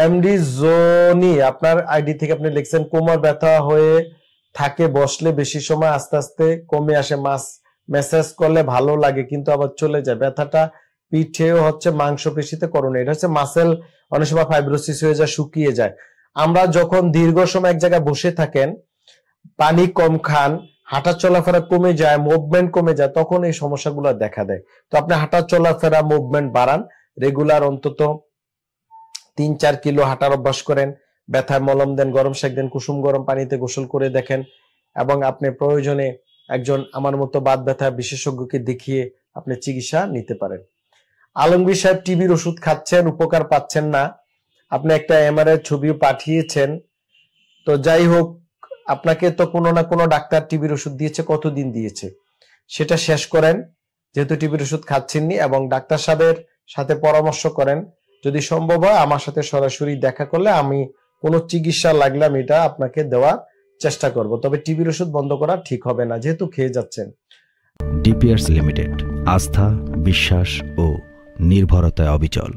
MD Joni আপনার ID থেকে আপনি লিখছেন কোমর ব্যথা হয়ে থাকে, বসলে বেশি সময় আস্তে আস্তে কমে আসে, মেসেজ করলে ভালো লাগে কিন্তু আবার চলে যায়, ব্যথাটা পিঠেও হচ্ছে, মাংসপেশিতে করণে, এটা হচ্ছে মাসেল, অনেক সময় ফাইব্রোসিস হয়ে যায়, শুকিয়ে যায়। আমরা যখন দীর্ঘ সময় এক জায়গায় বসে থাকেন, পানি কম খান, হাঁটা চলাফেরা কমে যায়, মুভমেন্ট কমে যায়, তখন এই সমস্যাগুলো দেখা দেয়। তো আপনি হাঁটা চলাফেরা মুভমেন্ট বাড়ান, রেগুলার অন্তত 3-4 কিলো হাঁটার অভ্যাস করেন, ব্যথায় মলম দেন, গরম সেক দেন, কুসুম গরম পানিতে গোসল করে দেখেন, এবং আপনি প্রয়োজনে একজন আমার মতো বাত ব্যথা বিশেষজ্ঞকে দেখিয়ে আপনি চিকিৎসা নিতে পারেন। আলমগীর সাহেব টিবির ওষুধ খাচ্ছেন, উপকার পাচ্ছেন না, আপনি একটা এমআরআই ছবিও পাঠিয়েছেন। তো যাই হোক, আপনাকে তো কোনো না কোনো ডাক্তার টিবির ওষুধ দিয়েছে, কতদিন দিয়েছে সেটা শেষ করেন, যেহেতু টিবির ওষুধ খাচ্ছেননি, এবং ডাক্তার সাহেবের সাথে পরামর্শ করেন। যদি সম্ভব হয় আমার সাথে সরাসরি দেখা করলে আমি কোনো চিকিৎসা লাগলে আমি এটা আপনাকে দেওয়ার চেষ্টা করব, তবে টিবির ওষুধ বন্ধ করা ঠিক হবে না যেহেতু খেয়ে যাচ্ছেন। ডিপিয়ার্স লিমিটেড, আস্থা, বিশ্বাস ও নির্ভরতায় অবিচল।